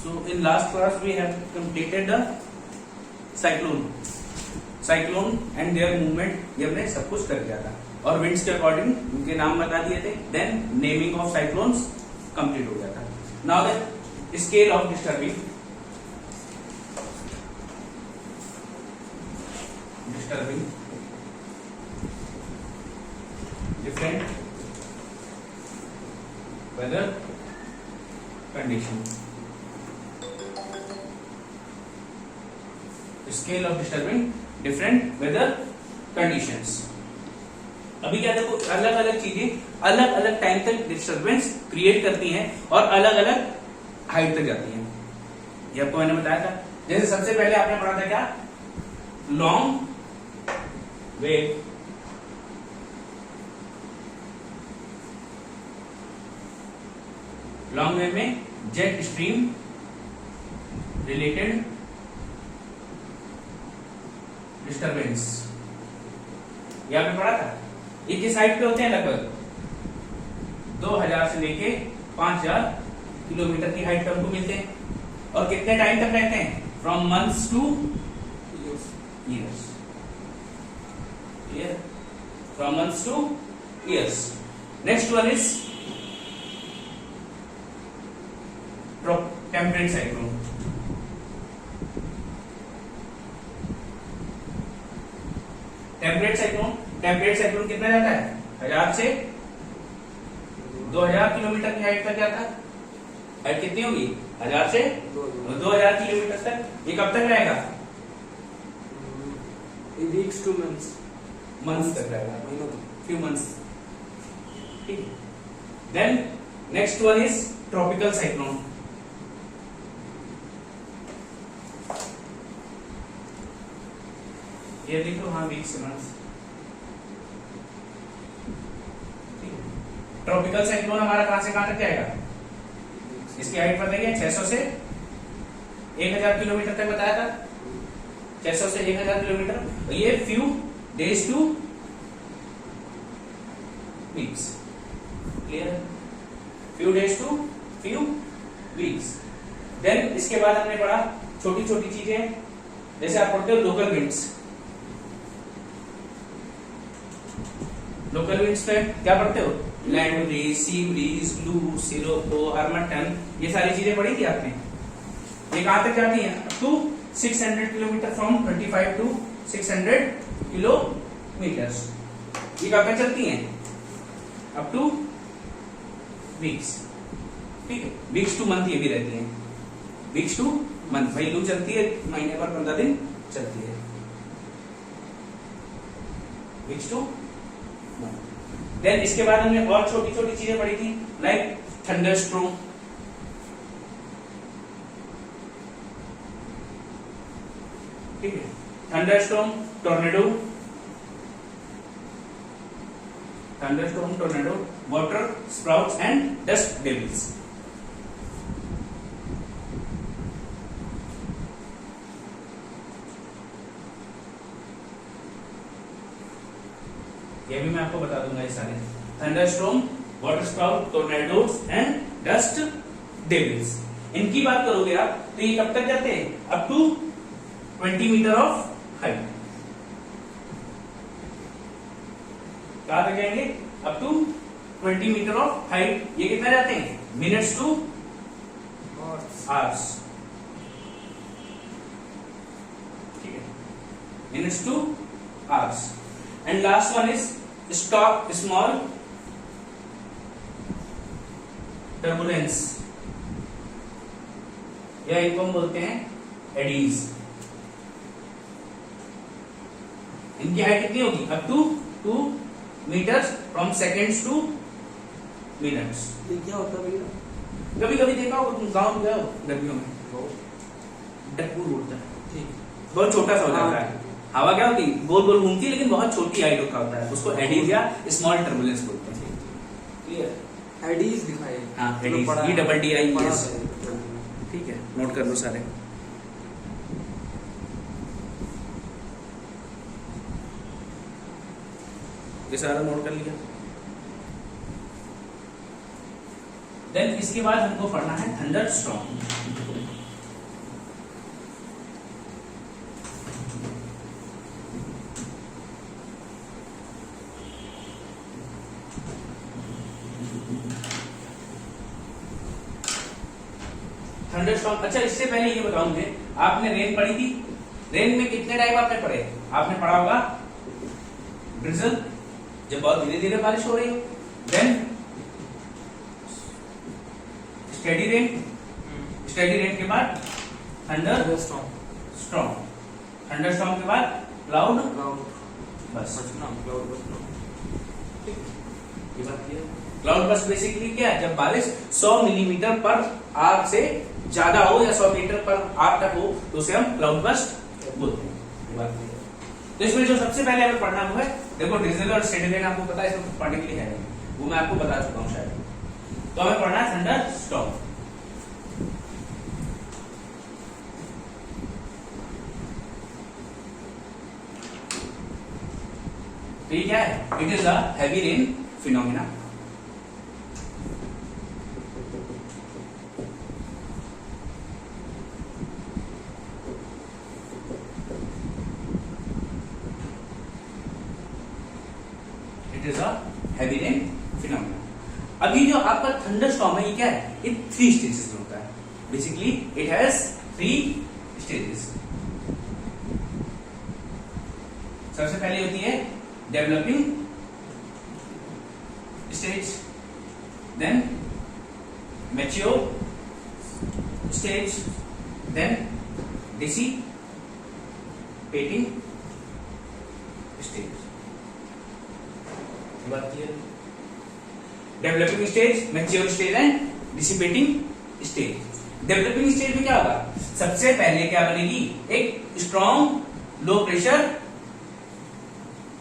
So in last class we have completed the cyclone and their movement, ये हमने सब कुछ कर दिया था और winds के अकॉर्डिंग उनके नाम बता दिए थे. Then naming of cyclones complete हो गया था. Now the scale of disturbing different weather condition. Scale of disturbing different weather conditions. अभी क्या देखो, अलग अलग चीजें अलग अलग टाइम तक डिस्टर्बेंस क्रिएट करती हैं और अलग अलग हाइट तक जाती हैं. ये आपको मैंने बताया था. जैसे सबसे पहले आपने पढ़ा था क्या, लॉन्ग वेव में जेट स्ट्रीम रिलेटेड डिस्टर्बेंस, ये आपने पढ़ा था. ये किस हाइट पे होते हैं, लगभग 2000 से लेके 5000 किलोमीटर की हाइट पे हमको मिलते हैं. और कितने टाइम तक रहते हैं, from months two years. From months two years. Next one is temperate cyclone. Temperate cyclone कितना जाता है, 1000 से 2000 किलोमीटर की हाइट तक जाता है. हाइट कितनी होगी, 1000 से 2000 किलोमीटर तक. ये कब तक रहेगा, वीक्स टू मंथ्स तक रहेगा, फ्यू मंथ्स. ठीक है. Then next one is tropical cyclone. ये देखो, हाँ, वीक्स से मंथ्स. ट्रॉपिकल साइक्लोन हमारा कहां से कहां तक जाएगा, इसकी हाइट बताइए, 600 से 1000 किलोमीटर तक बताया था. 600 से 1000 किलोमीटर. ये few days to weeks. Clear, few days to few weeks. Then इसके बाद हमने पढ़ा छोटी छोटी चीजें, जैसे आप पढ़ते हो लोकल विंड्स. लोकल विंड्स पे क्या पढ़ते हो, लैंड ब्रीज, सी ब्रीज, लू, सिरोको, हर्मटन, ये सारी चीजें पढ़ी थी आपने. ये कहां तक जाती हैं, up to 600 kilometre, from 25 to 600 kilometre. ये कहां तक चलती हैं, अप टू वीक्स. ठीक है, वीक्स टू मंथ ये भी रहती हैं. वीक्स टू मंथ, भाई लू चलती है महीने पर 15 दिन चलती है. Weeks to. देन इसके बाद हमने और छोटी छोटी चीजें पढ़ी थी, लाइक थंडरस्टॉर्म. ठीक है, thunderstorm, tornado, water sprouts and dust devils. ये भी मैं आपको बता दूंगा. ये सारे thunderstorm, water sprout, tornadoes and dust devils. इनकी बात करोगे आप तो ये कब तक जाते हैं, up to 20 metre of height. कहां तक जाएंगे, up to 20 metre of height. ये कितना जाते हैं, मिनट्स टू आवर्स. ठीक है, minutes to hours. And last one is small turbulence, या इनको हम बोलते हैं एडीज. इनकी हाइट कितनी होगी, up to 2 metres, from seconds to minutes. ये क्या होता है भैया, कभी कभी देखा हो, गांव में गए हो, गर्मियों में डकूर उड़ता है. ठीक, बहुत छोटा सा हो जाता है. हवा क्या होती है, गोल गोल घूमती है, लेकिन बहुत छोटी हाइट का होता है. उसको एडीज या स्मॉल टर्बुलेंस बोलते हैं. क्लियर, एडीज दिखाए. हाँ, एडीज, EDDIES. ठीक है, नोट कर लो सारे. ये सारा नोट कर लिया. देन इसके बाद हमको पढ़ना है थंडर स्टॉर्म. थंडरस्टॉर्म। अच्छा इससे पहले ये बताऊं मुझे, आपने रेन पढ़ी थी? रेन में कितने टाइप आपने पढ़े? आपने पढ़ा होगा ड्रिजल, जब बहुत धीरे धीरे बारिश हो रही हो, then steady rain, steady rain के बाद थंडर स्टॉर्म, थंडर स्टॉर्म के बाद क्लाउड, बस ये बात क्लियर। क्लाउड बस बेसिकली क्या है? जब बारिश 100 मिलीमीटर पर आवर से ज्यादा हो या 100 मीटर पर आवर तक हो तो उसे हम क्लाउड बस्ट बोलते हैं। ये बात क्लियर। तो इसमें जो सबसे पहले हमें पढ़ना वो है, देखो ड्रिजल और स्टेडी रेन आपको पता है, इसमें पढ़ने के लिए है नहीं, वो मैं आपको बता चुका हूँ शायद। तो हमें पढ़ना है थंडर स्टॉर्म। तो ये क्या है? It is a heavy rain phenomena. It is a heavy rain phenomena. अभी जो आपका थंडरस्टॉर्म है ये क्या है? ये 3 स्टेजेस में होता है। Basically it has 3 stages. सबसे पहले होती है developing stage, then mature stage, then dissipating stage. बात clear? Developing stage, mature stage and dissipating stage. Developing stage में क्या होगा? सबसे पहले क्या बनेगी? एक स्ट्रॉन्ग लो प्रेशर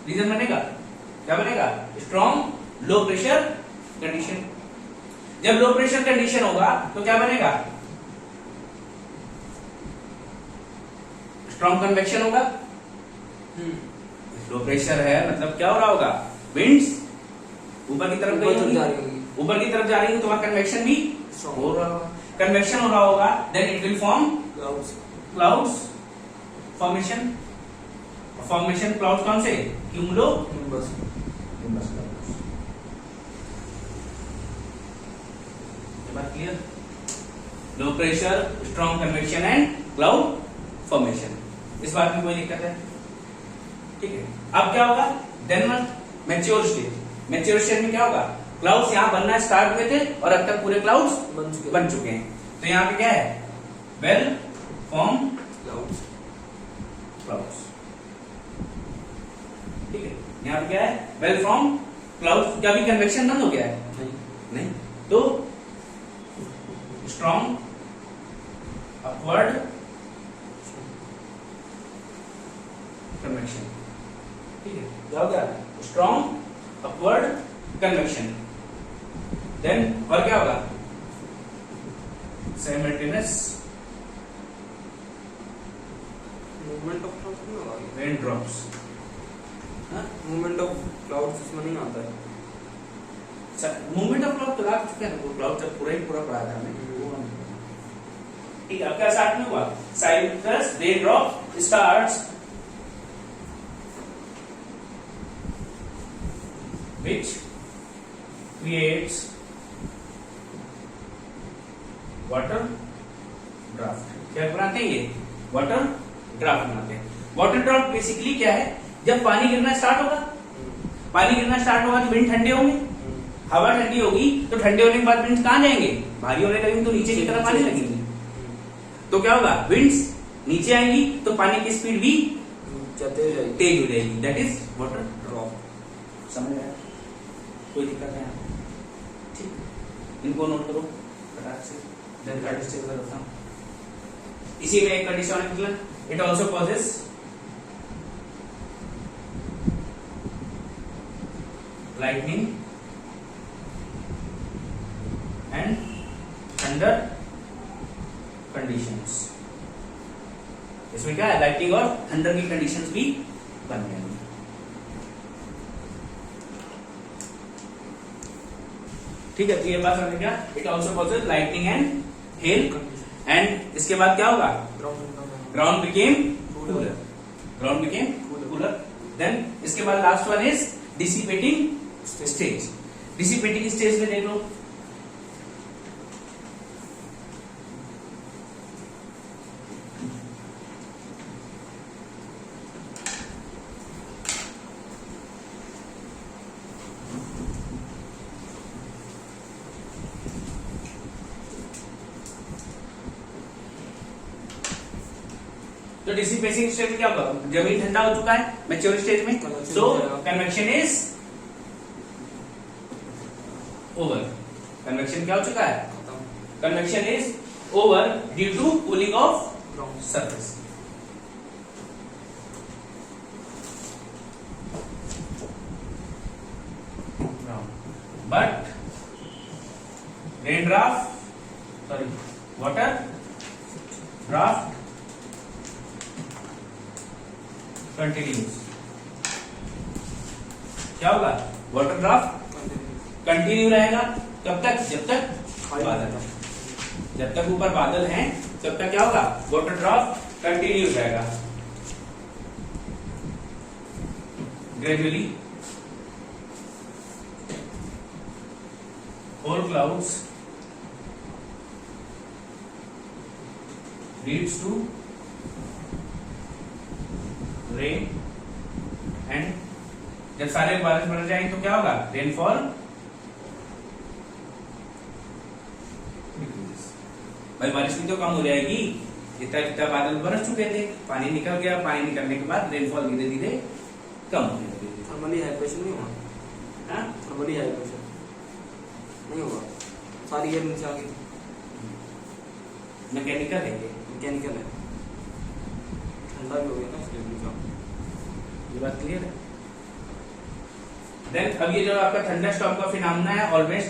रीजन बनेगा। क्या बनेगा? Strong low pressure condition. जब लो प्रेशर कंडीशन होगा तो क्या बनेगा? स्ट्रॉन्ग कन्वेक्शन होगा। लो प्रेशर है मतलब क्या हो रहा होगा? विंड्स ऊपर की तरफ गई होगी, ऊपर की तरफ जा रही है तो वहां कन्वेक्शन भी हो रहा होगा। कन्वेक्शन हो रहा होगा, then it will form clouds formation. Formation clouds कौन से? Cumulo nimbus clouds. ये बात clear? Low pressure, strong convection and cloud formation. इस बात में कोई दिक्कत है? ठीक है। अब क्या होगा? Then mature stage. Mature stage में क्या होगा? क्लाउड्स यहां बनना स्टार्ट हुए थे और अब तक पूरे क्लाउड्स बन चुके हैं। तो यहां पे क्या है? Well form clouds. ठीक है। यहां पे क्या है? Well form clouds. क्या अभी कन्वेक्शन बंद हो गया है? नहीं। तो स्ट्रॉन्ग अपवर्ड कन्वेक्शन। ठीक है। क्या हो गया? Strong upward convection. देन और क्या होगा? साइमल्टेनियस मूवमेंट ऑफ क्लाउड्स नहीं होगा? Rain drops. Movement of clouds इसमें नहीं आता है। मूवमेंट ऑफ क्लाउड करा चुके हैं, क्लाउड जब पूरा ही पूरा पढ़ा था हमने। ठीक है। अब क्या स्टार्ट में हुआ? Simultaneous rain drop starts which creates water draft। क्या बनाते हैं? ये वाटर ड्राफ्ट बनाते हैं। वाटर ड्राफ्ट बेसिकली क्या है? जब पानी गिरना स्टार्ट होगा, पानी गिरना स्टार्ट होगा तो विंड ठंडे होंगे, हवा ठंडी होगी तो ठंडे होने के बाद विंड कहां जाएंगे? भारी होने लगेंगे तो नीचे की तरफ आने लगेंगे। तो क्या होगा? विंड्स नीचे आएंगी तो पानी की स्पीड भी तेज हो जाएगी। That is water drop. समझ आया? कोई दिक्कत है? ठीक, इनको नोट करो फटाक से। देन कार्डिस्टिक करता हूं। इसी में एक कंडीशन निकला, it also causes lightning and thunder conditions. इसमें क्या है? लाइटनिंग और थंडर की कंडीशंस भी बन जाएंगी। ठीक है। तो ये बात समझ गया? It also causes lightning and hail. And इसके बाद क्या होगा? Ground became cooler. Ground became cooler. Then इसके बाद last one is dissipating stage. Dissipating stage में देख लो, तो डिसिपेशन स्टेज में क्या होगा, जमीन ठंडा हो चुका है मैच्योर स्टेज में, Convection सो हो जाएगा। Convection is over. कन्वेक्शन क्या हो चुका है, खत्म। Convection is over due to cooling of Ground। Surface. But rain draft, sorry water draft continues. क्या होगा, वाटर ड्राफ्ट कंटिन्यू रहेगा कब तक, जब तक बादल है, जब तक ऊपर बादल हैं तब तक क्या होगा, वाटर ड्राफ्ट कंटिन्यू रहेगा। Gradually whole clouds leads to rain and जब सारे बारिश बन जाएंगे तो क्या होगा, रेनफॉल भाई, बारिश भी तो कम हो जाएगी, इतना बादल बरस चुके थे, पानी निकल गया, पानी निकलने के बाद रेनफॉल धीरे धीरे कम होने लगेगी। थर्मली हाई प्रेशर नहीं हुआ, हाँ? थर्मली हाई प्रेशर नहीं हुआ, सारी एयर नीचे आ गई। मैकेनिकल है ये, मैकेनिकल है, ठंडा भी हो गया ना इसलिए नीचे। ये बात क्लियर है। देन अब ये जो आपका थंडर स्टॉर्म का फिनोमेना है, always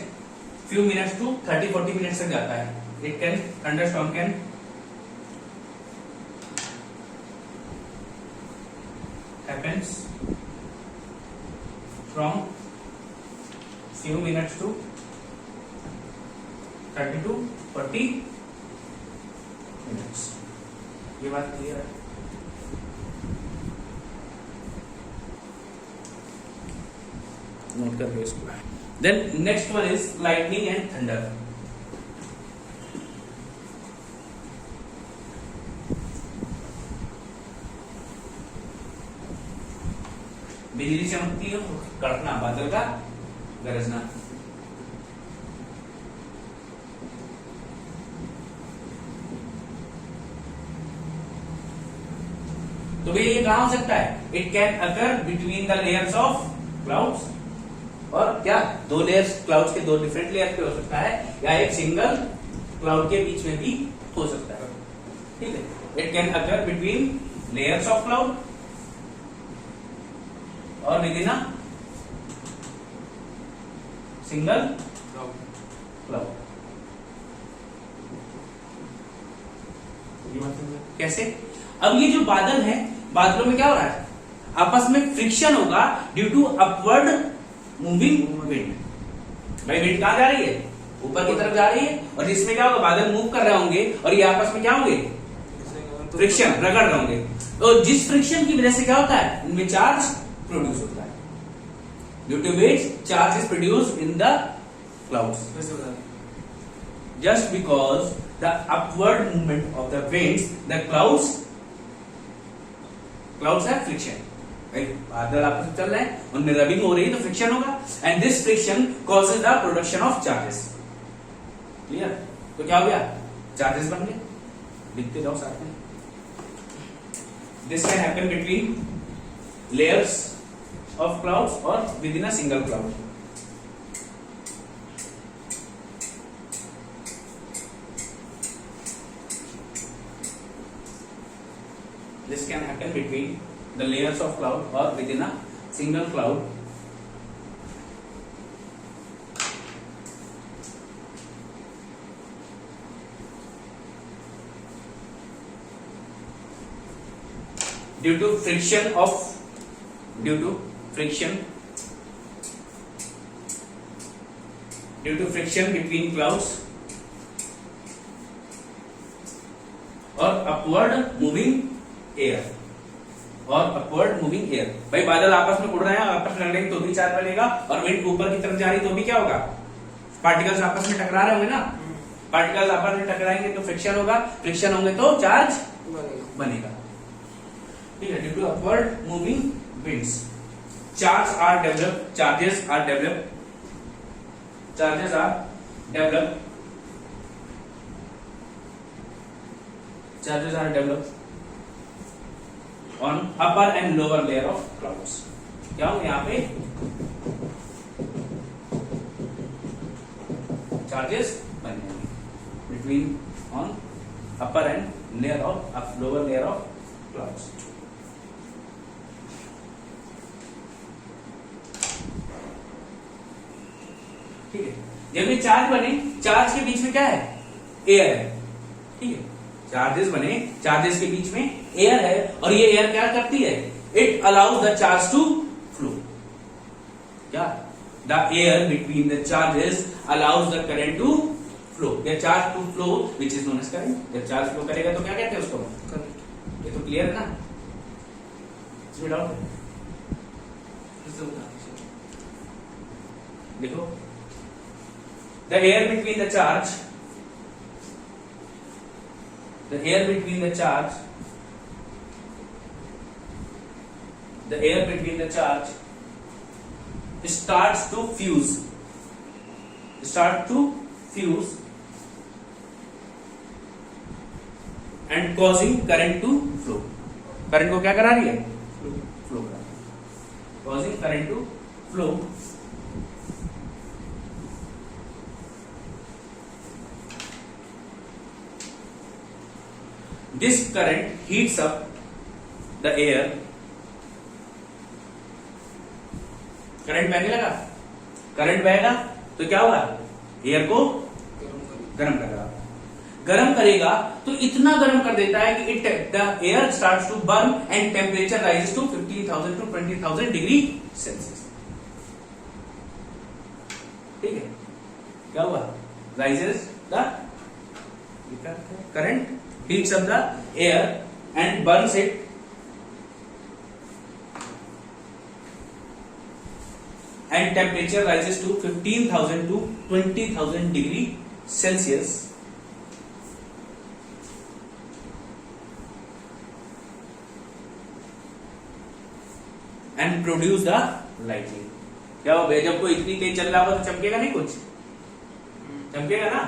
few minutes to 30-40 minutes तक जाता है। It can, thunder storm can happens from few minutes to 30 to 40 minutes. ये बात क्लियर है। नोट कर लो इसको। Then next one is lightning and thunder. बिजली चमकती है, कड़कना, बादल का गरजना। तो भैया ये कहां हो सकता है, it can occur between the layers of clouds, और क्या दो लेयर्स, क्लाउड्स के दो डिफरेंट लेयर पे हो सकता है, या एक सिंगल क्लाउड के बीच में भी हो सकता है। ठीक है, it can occur between layers of cloud और within a single cloud. कैसे, अब ये जो बादल है, बादलों में क्या हो रहा है, आपस में फ्रिक्शन होगा due to upward moving wind. भाई विंड कहां जा रही है, ऊपर की तरफ जा रही है, और जिसमें क्या होगा, बादल मूव कर रहे होंगे और ये आपस में क्या होंगे, फ्रिक्शन, रगड़ रहे होंगे। तो जिस फ्रिक्शन की वजह से क्या होता है, इनमें चार्ज प्रोड्यूस होता है, due to which charge is produce in the clouds. Just because the upward movement of the winds, the clouds have friction. Right? बादल आपस में चल रहे हैं, उनमें रबिंग हो रही है तो फ्रिक्शन होगा, and this friction causes the production of charges. Clear? तो क्या हो गया, चार्जेस बन गए, लिखते जाओ साथ में। This can happen between layers of clouds or within a single cloud. This can happen between the layers of cloud or within a single cloud. Due to friction between clouds और upward moving air और upward moving air. भाई बादल आपस में उड़ रहे हैं, आपस में लड़ेंगे तो भी चार्ज बनेगा, और विंड ऊपर की तरफ जा रही तो भी क्या होगा, पार्टिकल्स आपस में टकरा रहे होंगे ना, पार्टिकल्स आपस में टकराएंगे तो फ्रिक्शन होगा, फ्रिक्शन होंगे तो चार्ज बनेगा। ठीक है, due to upward moving winds charges are developed, charges are on upper and lower layer of clouds. क्या हो यहाँ पे चार्जेस बनेंगे between on upper and layer of lower layer of clouds. ठीक है, जब ये चार्ज बने, चार्ज के बीच में क्या है, एयर है। ठीक है, चार्जेस बने, चार्जेस के बीच में एयर है, और ये एयर क्या करती है, it allows the charge to flow. क्या, the air between the charges allows the current to flow, the charge to flow which is known as current. जब चार्ज फ्लो करेगा तो क्या कहते हैं उसको, करंट। ये तो क्लियर है ना, इसमें डाउट है? देखो, the air between the charge, the air between the charge, the air between the charge starts to fuse, and causing current to flow। Current को क्या करा रही है, फ्लो करा रही है, causing current to flow। This current heats up the air। Current बहने लगा, करंट बहेगा तो क्या होगा, एयर को गर्म करेगा। गर्म करेगा तो इतना गर्म कर देता है कि the air starts to burn and temperature rises to 15,000 to 20,000 degree Celsius. ठीक है, क्या हुआ, rises the current, heats up the air and burns it, and temperature rises to 15,000 to 20,000 degree Celsius, and produce the lightning। क्या हो भाई, जब कोई इतनी तेज चल रहा होगा तो चमकेगा नहीं, कुछ चमकेगा ना,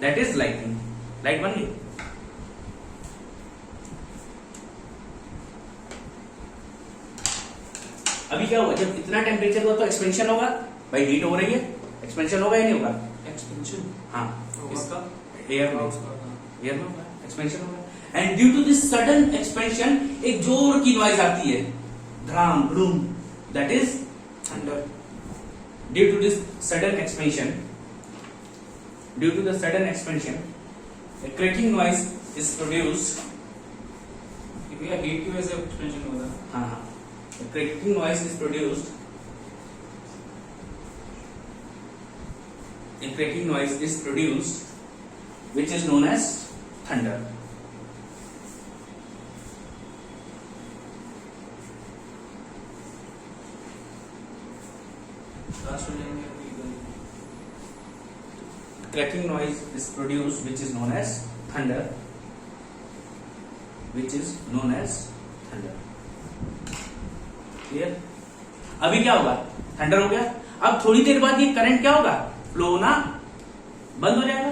दैट इज लाइटनिंग। लाइट बन गई। अभी क्या होगा, जब इतना टेम्परेचर हुआ तो एक्सपेंशन होगा, भाई हीट हो रही है, एक्सपेंशन होगा या नहीं होगा, एक्सपेंशन, हाँ, इसका एयर में होगा, एक्सपेंशन होगा। And due to this sudden expansion एक जोर की नॉइज आती है, ध्राम ब्रूम, that is thunder. Due to this sudden expansion, a cracking noise is produced। Heat की वजह से एक्सपेंशन होगा, हाँ, a cracking noise is produced, which is known as thunder। Cracking noise is produced which is known as thunder, clear. अभी क्या होगा, thunder हो गया, अब थोड़ी देर बाद ये करंट क्या होगा, फ्लो होना बंद हो जाएगा।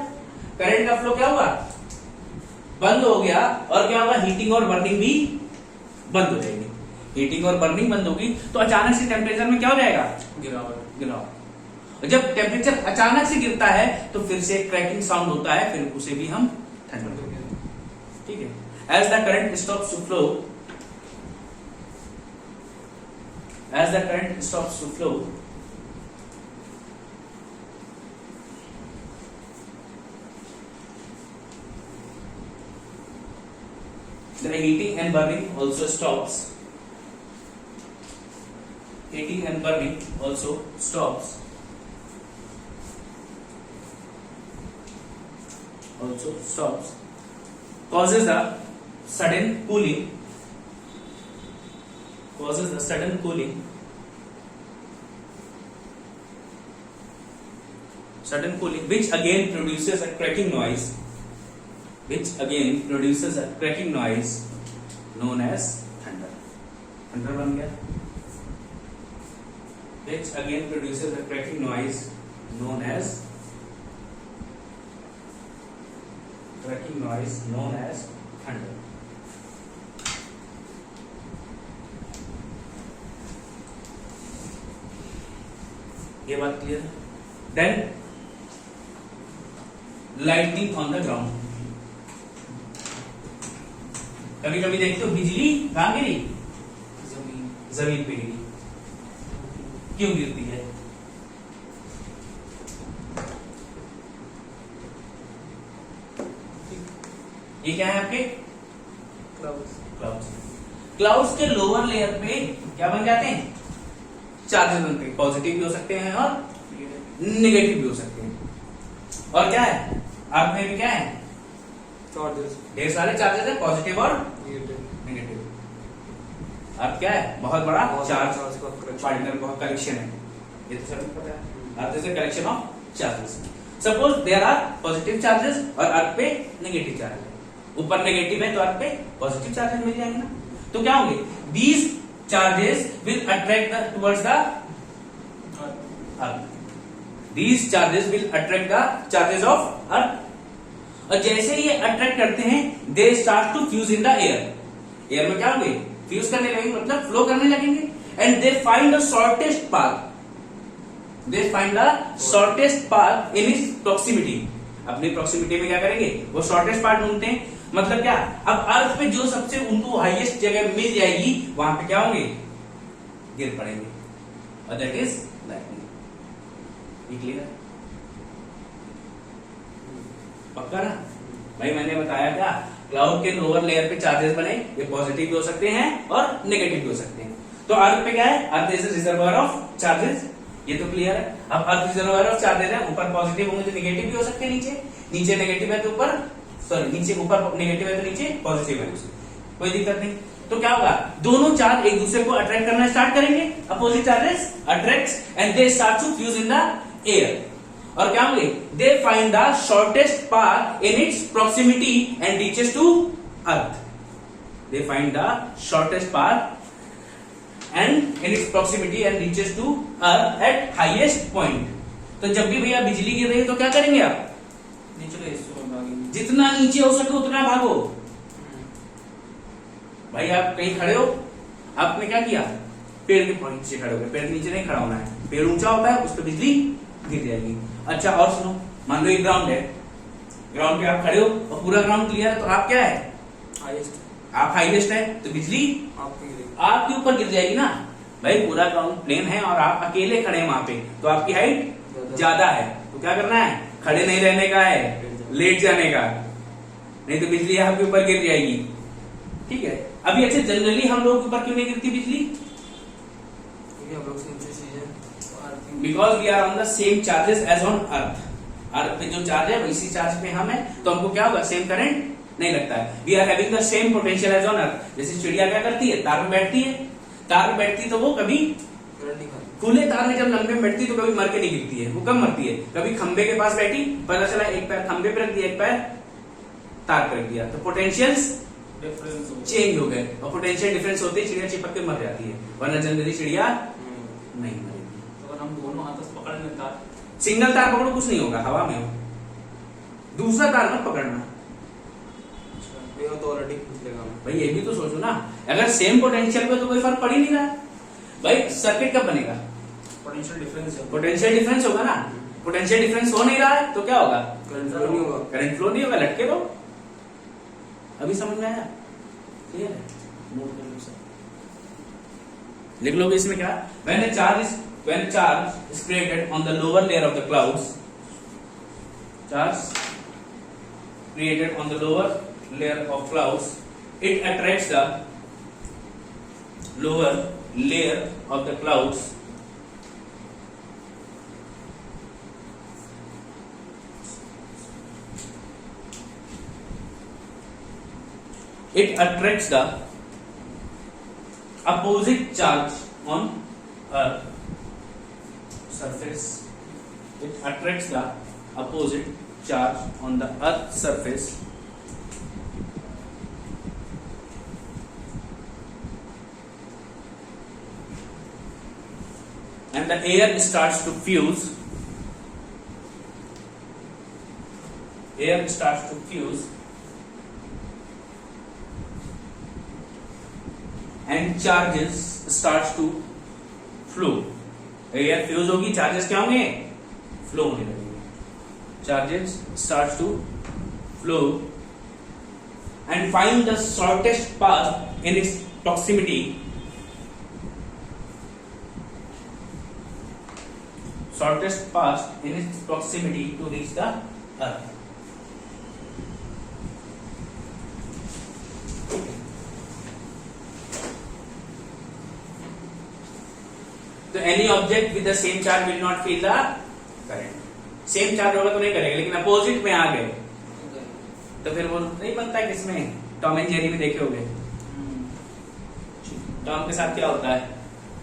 करंट का फ्लो क्या हुआ, बंद हो गया, और क्या होगा, हीटिंग और बर्निंग भी बंद हो जाएगी। हीटिंग और बर्निंग बंद होगी तो अचानक से टेम्परेचर में क्या हो जाएगा, गिरावट। जब टेम्परेचर अचानक से गिरता है तो फिर से क्रैकिंग साउंड होता है, फिर उसे भी हम थंडर कहते हैं। ठीक है, as the current stops to flow, the heating and burning also stops। Heating and burning also stops, causes the sudden cooling, which again produces a cracking noise, known as thunder। thunder बन गया, which again produces a cracking noise known as thunder। ये बात clear है? Then lightning on the ground. कभी कभी देखते हो बिजली कहां गिरी? जमीन पे गिरी। क्यों गिरती है? ये क्या है आपके? क्लाउड्स। क्लाउड्स के लोअर लेयर पे क्या बन जाते हैं? चार्जेस बनते हैं। पॉजिटिव भी हो सकते हैं और नेगेटिव भी हो सकते हैं। और क्या है अर्थ में भी? क्या है? ढेर सारे चार्जेस है, पॉजिटिव और नेगेटिव। अर्थ क्या है? बहुत बड़ा चार्ज पार्टिकल, बहुत कलेक्शन है। ये तो सभी पता है। Earth is a collection of charges. Suppose there are positive charges और अर्थ पे नेगेटिव चार्जेस है। ऊपर नेगेटिव है तो अर्थ पे पॉजिटिव चार्जेस मिल जाएंगे ना। तो क्या होंगे? These charges will attract towards the earth. These charges will attract the charges of earth. और जैसे ये अट्रैक्ट करते हैं, they start to fuse in the air. Air में क्या होंगे? फ्यूज करने लगेंगे, मतलब फ्लो करने लगेंगे। And they find the shortest path. They find the shortest path in its proximity. अपनी प्रॉक्सिमिटी में क्या करेंगे? वो शॉर्टेस्ट पाथ ढूंढते हैं। मतलब क्या? अब अर्थ पे जो सबसे उनको हाईएस्ट जगह मिल जाएगी, वहां पे क्या होंगे? गिर पड़ेंगे। और दैट इज लाइटनिंग। क्लियर? पक्का ना भाई? मैंने बताया क्या? क्लाउड के लोअर लेयर पे चार्जेस बने, ये पॉजिटिव भी हो सकते हैं और नेगेटिव भी हो सकते हैं। तो अर्थ पे क्या है? Earth is reservoir of charges. ये तो क्लियर है। अब अर्थ रिजर्वायर ऑफ चार्जेस है, ऊपर पॉजिटिव होंगे तो नेगेटिव भी हो सकते हैं, नीचे नेगेटिव है तो ऊपर, सॉरी नीचे ऊपर नेगेटिव है तो नीचे पॉजिटिव है, कोई दिक्कत नहीं। तो क्या होगा? दोनों चार्ज एक दूसरे को अट्रैक्ट करना स्टार्ट करेंगे। Opposite charges attracts and they start to fuse in the air. और क्या होंगे? They find the shortest path in its proximity and reaches to earth. They find the shortest path and in its proximity and reaches to earth at highest point. तो जब भी भैया बिजली गिर रही है तो क्या करेंगे आप? जितना नीचे हो सके उतना भागो। भाई आप कहीं खड़े हो, आपने क्या किया? पेड़ के नीचे खड़े हो गए। पेड़ के नीचे नहीं खड़ा होना है, पेड़ ऊंचा होता है, उस पर बिजली गिर जाएगी। अच्छा और सुनो, मान लो ये ग्राउंड है, ग्राउंड पे आप खड़े हो और पूरा ग्राउंड क्लियर है, तो आप क्या है? हाईएस्ट। आप हाईएस्ट है तो बिजली आपके ऊपर गिर जाएगी ना। भाई पूरा ग्राउंड प्लेन है और आप अकेले खड़े हैं वहां पे, तो आपकी हाइट ज्यादा है, तो क्या करना है? खड़े नहीं रहने का है, लेट जाने का, नहीं तो बिजली आपके ऊपर गिर जाएगी। ठीक है? अभी अच्छा जनरली हम लोग के ऊपर क्यों नहीं गिरती बिजली? Because we are on the same charges as on earth. Earth पे जो चार्ज है वैसी चार्ज पे हम है, तो हमको क्या होगा? सेम करंट नहीं लगता है। We are having the same potential as on earth. जैसे चिड़िया क्या करती है? तार में बैठती है। तार में बैठती तो वो कभी खुले तार में जब लंबे में बैठती तो कभी मर के नहीं गिरती है, वो कब मरती है? कभी खंबे के पास बैठी, पता चला एक पैर खंबे पे रख दिया, एक पैर तार पे रख दिया, तो पोटेंशियल्स चेंज हो गए। और पोटेंशियल डिफरेंस होते ही चिड़िया चिपक के मर जाती है, वरना जनरली चिड़िया नहीं मरेगी। तो हम दोनों हाथों से पकड़ लें तार, सिंगल तार पकड़ो कुछ नहीं होगा, हवा में हो, दूसरा तार मत पकड़ना। तो ऑलरेडी पूछ लेगा भाई ये भी तो सोचो ना, अगर सेम पोटेंशियल पे तो कोई फर्क पड़ ही नहीं रहा। भाई सर्किट कब बनेगा? पोटेंशियल डिफरेंस है। पोटेंशियल डिफरेंस होगा ना। पोटेंशियल डिफरेंस हो नहीं रहा है तो क्या होगा? करंट फ्लो नहीं होगा। करंट फ्लो नहीं होगा, लटके रहो। अभी समझ में आया? क्लियर है? नोट कर लो सब, लिख लोगे इसमें क्या? when a charge is created on the lower layer of the clouds, charge created on the lower layer of clouds, it attracts the lower layer of the clouds opposite charge on earth surface. It attracts the opposite charge on the earth surface and the air starts to fuse. Air starts to fuse and charges starts to flow. Air fuse होगी, charges क्या होंगे, flow होने लगेंगे, charges start to flow and find the shortest path in its proximity, shortest path in its proximity to reach the earth. तो any object with the same charge will not feel the current. Same charge होगा तो नहीं करेगा, लेकिन opposite में आ गए तो फिर वो नहीं बनता है। किसमें, टॉम एंड जेरी में देखे होंगे, टॉम के साथ क्या होता है,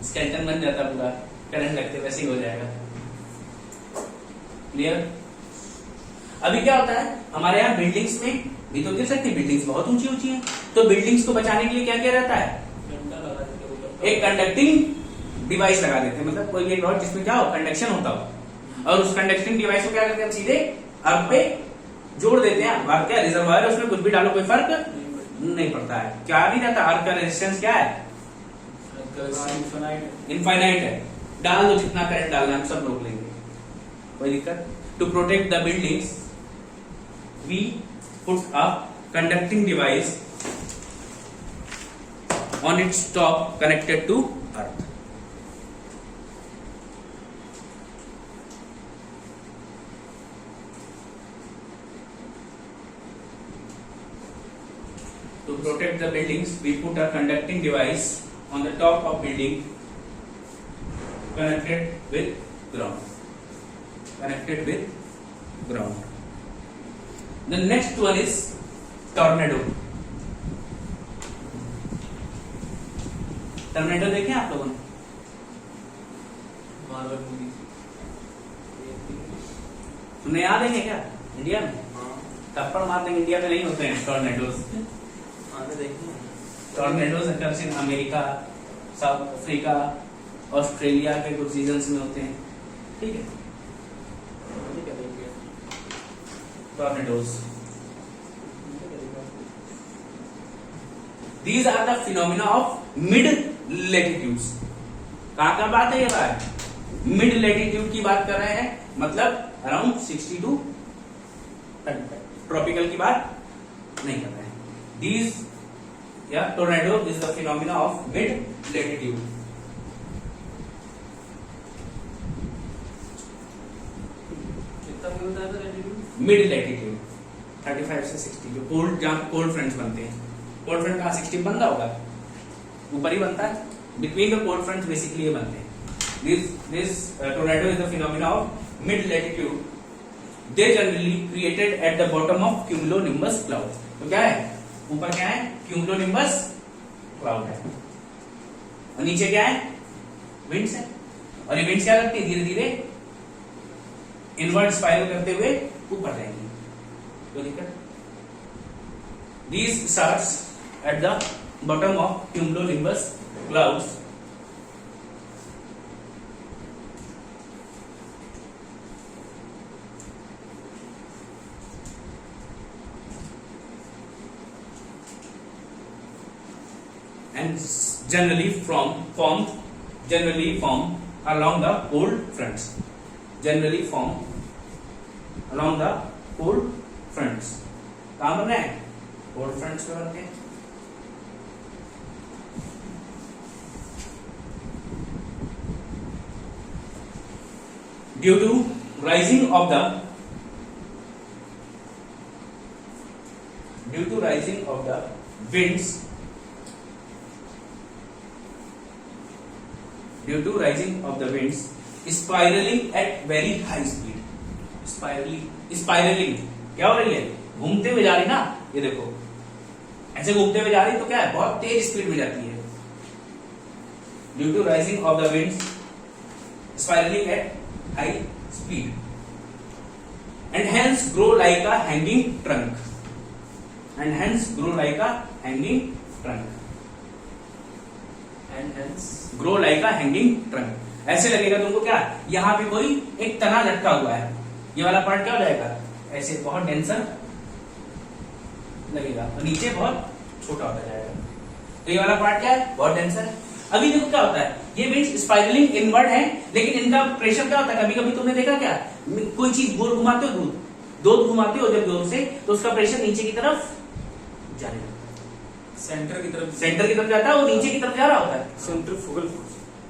स्केलेटन बन जाता पूरा, करंट लगते वैसे ही हो जाएगा। क्लियर। अभी क्या होता है हमारे यहाँ बिल्डिंग्स में भी तो गिर सकती है, बिल्डिंग्स बहुत ऊंची ऊंची हैं, तो बिल्डिंग्स को बचाने के लिए क्या किया रहता है, एक कंडक्टिंग डिवाइस लगा देते हैं, मतलब कोई एक रॉड जिसमें क्या हो, कंडक्शन होता हो, और उस कंडक्टिंग डिवाइस को क्या करते हैं, सीधे अर्थ पे जोड़ देते हैं। अर्थ क्या रिजर्वायर है, उसमें कुछ भी डालो कोई फर्क नहीं पड़ता है। क्या नहीं रहता, अर्थ का रेजिस्टेंस क्या है, इनफाइनाइट है, डाल दो जितना करंट डालना है हम सब रोक लेंगे, कोई दिक्कत। To protect the buildings we put a conducting device on its top connected to earth. To protect the buildings, we put a conducting device on the top of building connected with ground. Connected with ground. The next one is tornado. Tornado देखे आप लोगों ने? तुमने याद है क्या India में? थप्पड़ मारते हैं, इंडिया में नहीं होते हैं tornadoes. Tornadoes occurs in America, South Africa, Australia के कुछ सीजन्स में होते हैं, ठीक है। Tornadoes, these are the phenomena of mid latitudes. कहां का बात है ये बात, मिड लेटीट्यूड की बात कर रहे हैं, मतलब अराउंड 60 to 35, ट्रॉपिकल की बात नहीं कर रहे हैं। These tornado is the phenomena of mid latitude. कितना भी होता है latitude? Mid latitude 35 से 60, जो कोल्ड, जहाँ कोल्ड फ्रंट्स बनते हैं। कोल्ड फ्रंट कहाँ 60 बन रहा होगा, ऊपर ही बनता है, between the cold fronts basically ये बनते हैं। This tornado is the phenomena of mid latitude. They generally created at the bottom of cumulonimbus cloud. तो क्या है, ऊपर क्या है, क्यूमुलोनिम्बस क्लाउड है, और नीचे क्या है, विंड्स है। और ये विंड्स क्या करती है, धीरे धीरे इनवर्ट स्पाइरल करते हुए ऊपर जाएंगी, कोई दिक्कत। These starts at the bottom of cumulonimbus clouds and generally form along the cold fronts. Generally form along the cold fronts. कहाँ बन रहे हैं, cold fronts पे बनते हैं। Due to rising of the winds, due to rising of the winds, spiraling at very high speed. Spiraling क्या हो रही है, घूमते हुए जा रही ना, ये देखो ऐसे घूमते हुए जा रही, तो क्या है, बहुत तेज स्पीड में जाती है। Due to rising of the winds, spiraling at high speed, and hence grow like a hanging trunk. And hence grow like a hanging trunk. And hence grow like a hanging trunk. ऐसे लगेगा तुमको क्या, यहाँ पे कोई एक तना लटका हुआ है, ये वाला पार्ट क्या हो जाएगा, ऐसे बहुत डेंसर लगेगा, और नीचे बहुत छोटा होता जाएगा। तो ये वाला पार्ट क्या है, बहुत डेंसर है। अभी देखो क्या होता है, ये विंड्स स्पाइरलिंग इनवर्ड है, लेकिन इनका प्रेशर क्या होता है, कभी कभी तुमने देखा क्या, कोई चीज गोल घुमाते हो, दूध घुमाते हो जब जोर से, तो उसका प्रेशर नीचे की तरफ जाने लगता है, सेंटर की तरफ जाता है, वो नीचे की तरफ जा रहा होता है, सेंट्रीफ्यूगल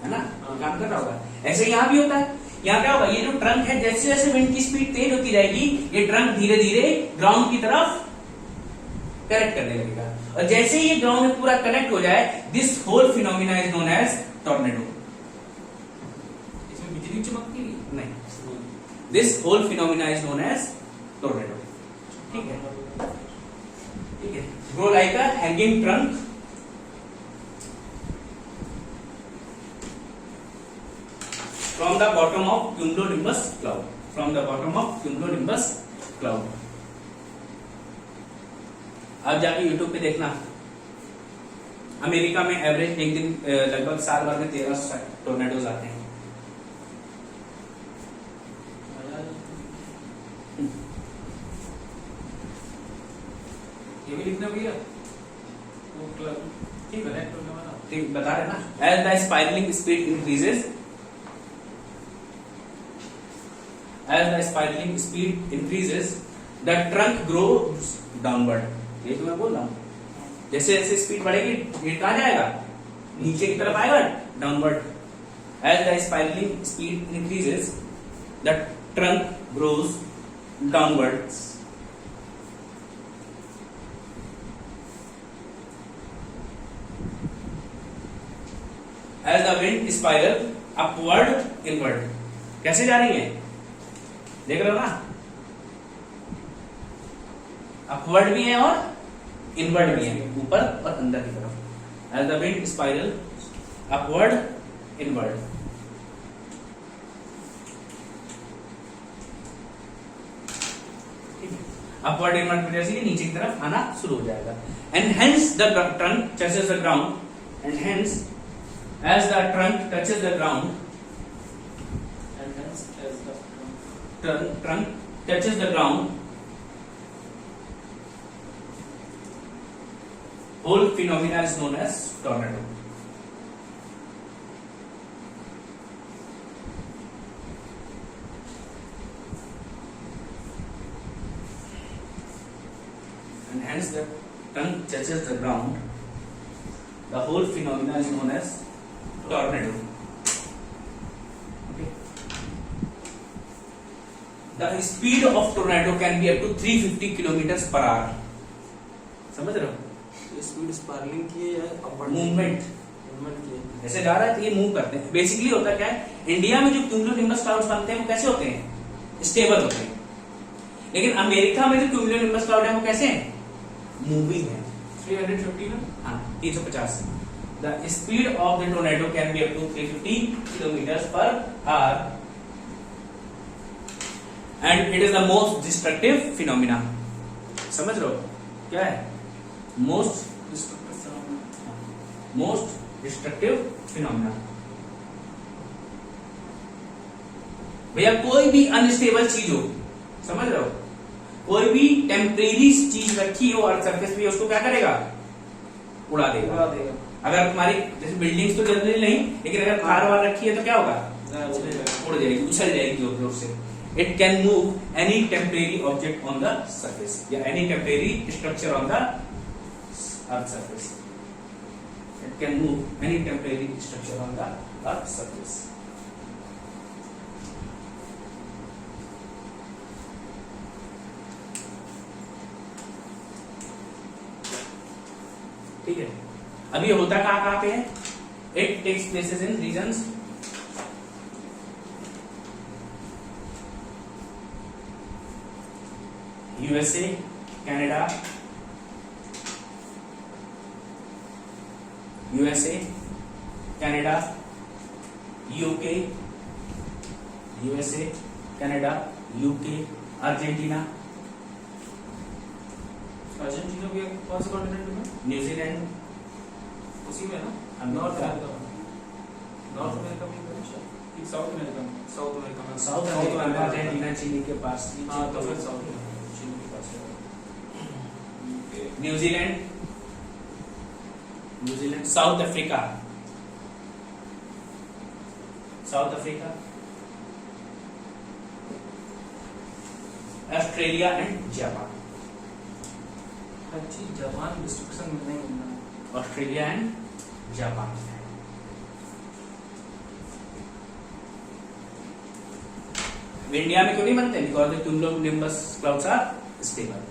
है ना, काम कर रहा होगा। ऐसे यहाँ भी होता है, यहाँ क्या होगा, ये जो ट्रंक है जैसे जैसे विंड की स्पीड तेज होती जाएगी, ये ट्रंक धीरे धीरे ग्राउंड की तरफ कनेक्ट करने लगेगा, और जैसे ही ये ग्राउंड में पूरा कनेक्ट हो जाए, this whole phenomena is known as tornado. इसमें बिजली चमकती है नहीं, this whole phenomena is known as tornado. ठीक है, ठीक है, grow like a hanging trunk from the bottom of cumulonimbus cloud, from the bottom of cumulonimbus cloud। आप जाके YouTube पे देखना, अमेरिका में एवरेज एक दिन लगभग साल भर में 1300 टोर्नेडोज आते हैं। ये भी लिखना भैया, वो ठीक है, ठीक बता रहे ना, as the spiraling speed increases, as the spiraling speed increases, the trunk grows downward। ये तो मैं बोल रहा हूँ, जैसे जैसे स्पीड बढ़ेगी ये कहाँ जाएगा, नीचे की तरफ आएगा, downward. as the spiraling speed increases, the trunk grows downwards। as the wind spiral upward inward। कैसे जा रही है, देख रहे हो ना, अपवर्ड भी है और इनवर्ड भी है, ऊपर और अंदर की तरफ। As the wind spiral upward inward. Upward inward की वजह से नीचे की तरफ आना शुरू हो जाएगा। And hence the trunk touches the ground, and hence as the trunk touches the ground, trunk touches the ground, whole phenomena is known as tornado। and hence the trunk touches the ground, the whole phenomena is known as tornado। The speed of tornado can be up to 350 kilometers per hour। समझ रहे हो, ये speed स्पार्लिंग की है या upward movement की है? ऐसे जा रहा है तो ये मूव करते हैं। बेसिकली होता क्या है, इंडिया में जो क्यूमुलोनिम्बस क्लाउड्स बनते हैं वो कैसे होते हैं, स्टेबल होते हैं, लेकिन अमेरिका में जो क्यूमुलोनिम्बस क्लाउड है वो कैसे हैं, मूविंग है। 350 ना, हाँ 350। The speed of the tornado can be up to 350 kilometer per hour, and it is the most destructive phenomena. समझ रहे हो क्या है, मोस्ट डिस्ट्रक्टिव फिनोमिना। भैया कोई भी अनस्टेबल चीज हो, समझ रहे हो, कोई भी टेम्परेरी चीज रखी हो अर्थ सरफेस पे, उसको क्या करेगा, उड़ा देगा। अगर तुम्हारी जैसे बिल्डिंग्स तो जनरली नहीं, लेकिन अगर कार वार रखी है तो क्या होगा, उड़ जाएगी, उछल जाएगी जोर जोर से। It can move any temporary object on the surface, या any temporary structure on the earth surface। It can move any temporary structure on the earth surface। ठीक है, अभी होता कहाँ पे है, it takes places in regions USA, Canada, USA, Canada, UK, USA, Canada, UK, Argentina, Argentina भी कौन से कॉन्टिनेंट में, न्यूजीलैंड, उसी में ना, नॉर्थ अमेरिका में, साउथ अमेरिका में, साउथ अमेरिका, अर्जेंटीना, चिली के पास। हाँ तो फिर साउथ में, चिली के पास New Zealand, South Africa, South Africa, Australia and Japan. अच्छी जापान डिस्ट्रक्शन में नहीं घूमना। Australia and Japan. इंडिया में क्यों नहीं बनते? Because the cumulonimbus clouds are stable।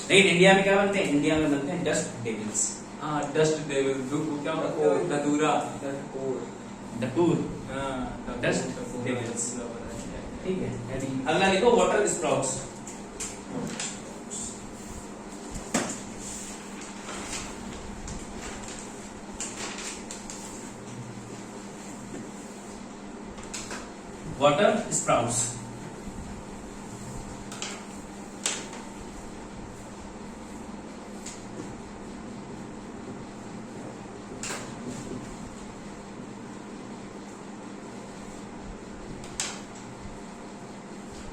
लेकिन इंडिया में क्या बनते हैं? इंडिया में बनते हैं डस्ट डेविल्स। हाँ, डस्ट डेविल, क्या बोलते हैं? धतूरा। डकूर, हाँ, Dust devils। ठीक है। Heading। अगला लिखो वाटर स्प्राउट्स। Water sprouts.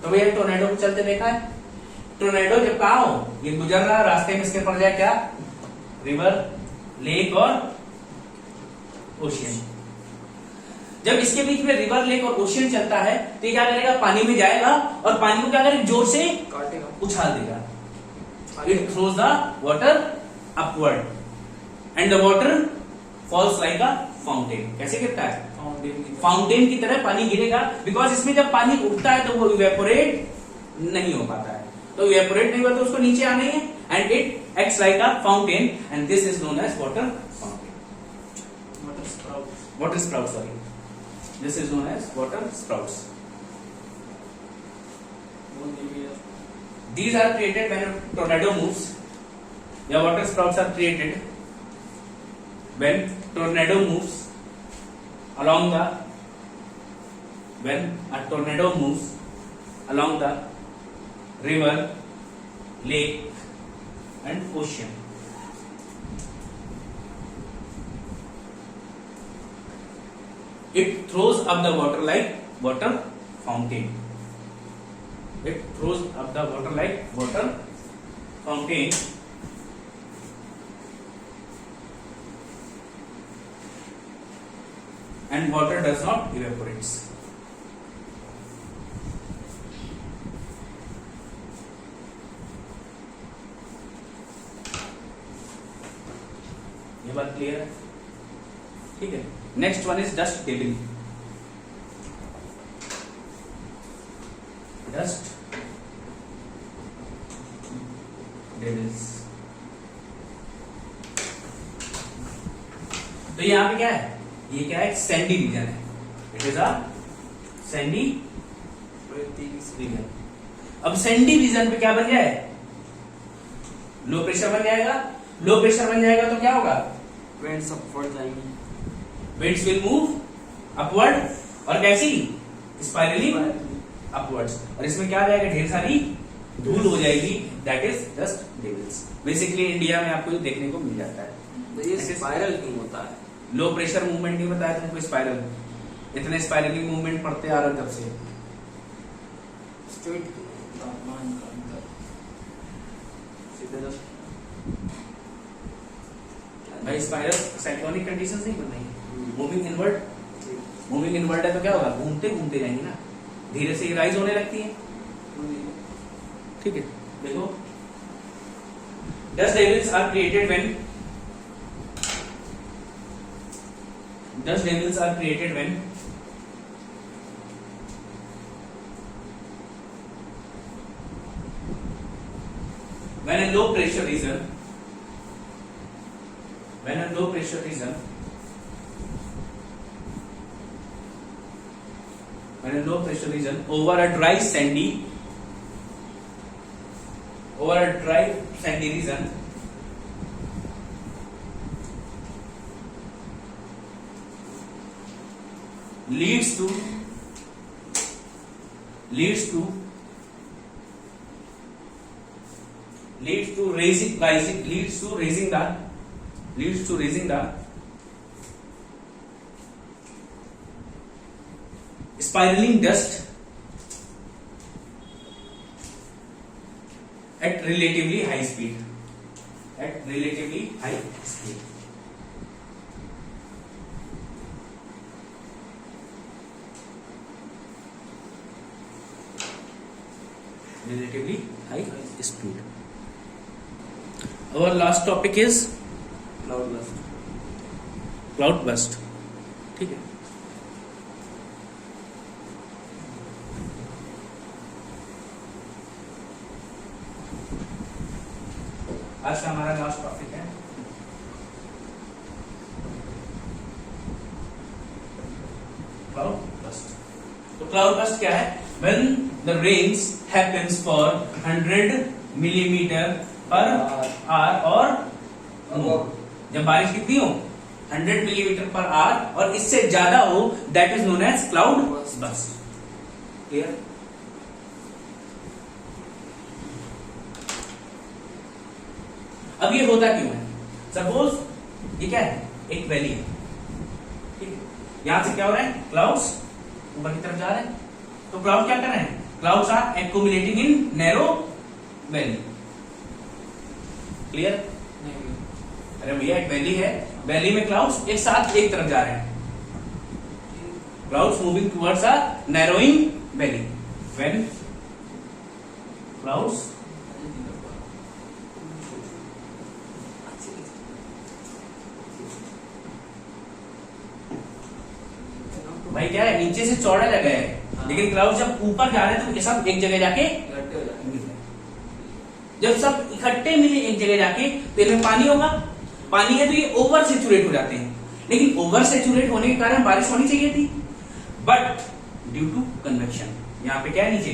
तो भैया टोर्नेडो को चलते देखा है? टोर्नेडो जब कहा हो, ये गुजर रहा, रास्ते में इसके पड़ जाए क्या? रिवर, लेक और ओशियन। जब इसके बीच में रिवर, लेक और ओशियन चलता है तो ये क्या करेगा? पानी में जाएगा और पानी को क्या करेगा? जोर से काटेगा, उछाल देगा। It throws the water upward and the water falls like a fountain. कैसे गिरता है? फाउंटेन की तरह पानी गिरेगा। बिकॉज इसमें जब पानी उठता है तो वो इवेपोरेट नहीं हो पाता है, तो इवेपोरेट नहीं हुआ तो उसको नीचे आना ही है, and it acts like a fountain and this is known as water fountain. Water sprout, sorry, this is known as water sprouts. These are created when a tornado moves. The water sprouts are created when tornado moves along the river, lake and ocean. It throws up the water like water fountain. It throws up the water like water fountain and water does not evaporates. ये बात clear है? ठीक है। Next one is dust devil. Dust devils. तो यहां पे क्या है? ये क्या है? सैंडी रीजन है। It is a sandy region. अब सैंडी रीजन पे क्या बन जाए? लो प्रेशर बन जाएगा। लो प्रेशर बन जाएगा तो क्या होगा? विंड्स अपवर्ड जाएंगी, विंड्स विल मूव अपवर्ड और कैसी? Spirally upwards. और इसमें क्या आ जाएगा? ढेर सारी धूल हो जाएगी। That is dust devils. Basically India में आपको देखने को मिल जाता है। तो ये स्पाइरल क्यों होता है? लो प्रेशर मूवमेंट नहीं बताया तुमको? स्पाइरल, इतने स्पाइरलिंग मूवमेंट पढ़ते आ रहे तब से। स्ट्रेट तापमान का अंतर। सीधे जस्ट भाई स्पाइरल साइक्लोनिक कंडीशंस नहीं बन रही। मूविंग इनवर्ड है तो क्या होगा? घूमते घूमते जाएंगे ना, धीरे से राइज होने लगती है। ठीक है, देखो dust devils are created when when a low pressure region over a dry sandy region leads to raising the spiraling dust at relatively high speed. relatively high speed. Our last topic is cloud blast. cloud burst. ठीक है. आज का हमारा last topic है cloud burst. तो cloud burst क्या है? When the rains happens for 100 millimeter per hour और जब बारिश कितनी हो 100 मिलीमीटर पर आवर और इससे ज्यादा हो, that is known as cloud burst. Clear? अब ये होता क्यों है? सपोज ये क्या है? एक वैली है. ठीक है. यहां से क्या हो रहा है? क्लाउड्स ऊपर की तरफ जा रहे हैं. तो क्लाउड क्या कर रहे हैं? Clouds are accumulating in narrow valley. Clear? अरे भैया एक वैली है, वैली में क्लाउड्स एक साथ एक तरफ जा रहे हैं. Clouds moving towards a narrowing valley. When clouds भाई क्या है, नीचे से चौड़ा जगह है, लेकिन क्लाउड जब ऊपर जा रहे हैं तो ये सब एक जगह जाके इकट्ठे हो जाते हैं. जब सब इकट्ठे मिले एक जगह जाके तो इनमें पानी होगा. पानी है तो ये ओवर सेचुरेट हो जाते हैं. लेकिन ओवर सेचुरेट होने के कारण बारिश होनी चाहिए थी, बट ड्यू टू कन्वेक्शन, यहां पे क्या है नीचे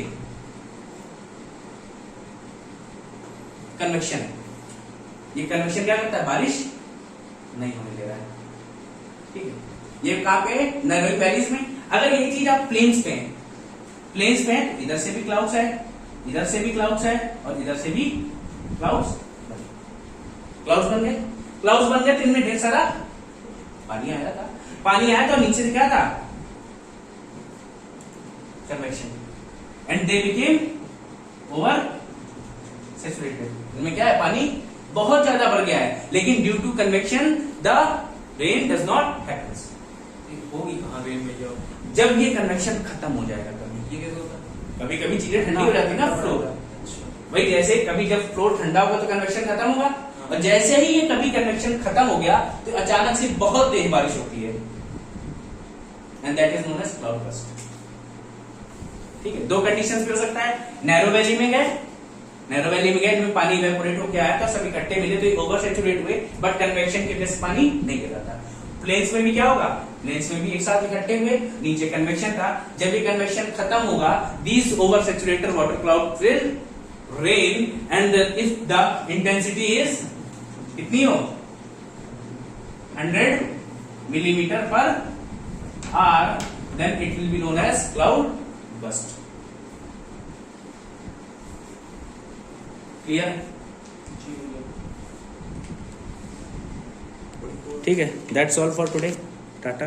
कन्वेक्शन. ये कन्वेक्शन क्या करता है? बारिश नहीं होने दे रहा है. ठीक है. ये कहां पे? नैरोइंग वैलीज में. अगर ये चीज आप प्लेन्स पे हैं, प्लेन्स पे हैं तो इधर से भी क्लाउड्स है, इधर से भी क्लाउड्स है और इधर से भी क्लाउड्स बन गए. क्लाउड्स बन गए तो इनमें ढेर सारा पानी आया था. पानी आया तो नीचे से क्या था? Convection. And they became over saturated. इनमें क्या है? पानी बहुत ज्यादा बढ़ गया है, लेकिन due to convection the rain does not happens. होगी कहाँ रेन में जाओ जब ये कन्वेक्शन खत्म हो जाएगा, कभी ये कैसे होता है? कभी कभी चीजें ठंडी हो जाती है ना, फ्लो. वही जैसे कभी जब फ्लोर ठंडा होगा तो कन्वेक्शन खत्म होगा, और जैसे ही ये कभी कन्वेक्शन खत्म हो गया तो अचानक से बहुत तेज बारिश होती है, and that is known as cloud burst. ठीक है. दो कंडीशंस पे हो सकता है. नैरो वैली में गए, नैरो वैली में गए, इनमें पानी इवेपोरेट होकर आया था, सब इकट्ठे मिले तो ये ओवर सेचुरेट हुए, बट कन्वेक्शन की वजह से पानी नहीं गिर रहा था. प्लेन्स में भी क्या होगा? प्लेन्स में भी एक साथ इकट्ठे हुए, नीचे कन्वेक्शन था. जब ये कन्वेक्शन खत्म होगा, these over saturated water cloud will rain, and if the intensity is कितनी हो 100 millimeter per hour, then it will be known as cloud burst. Clear? ठीक है. That's all for today. Tata.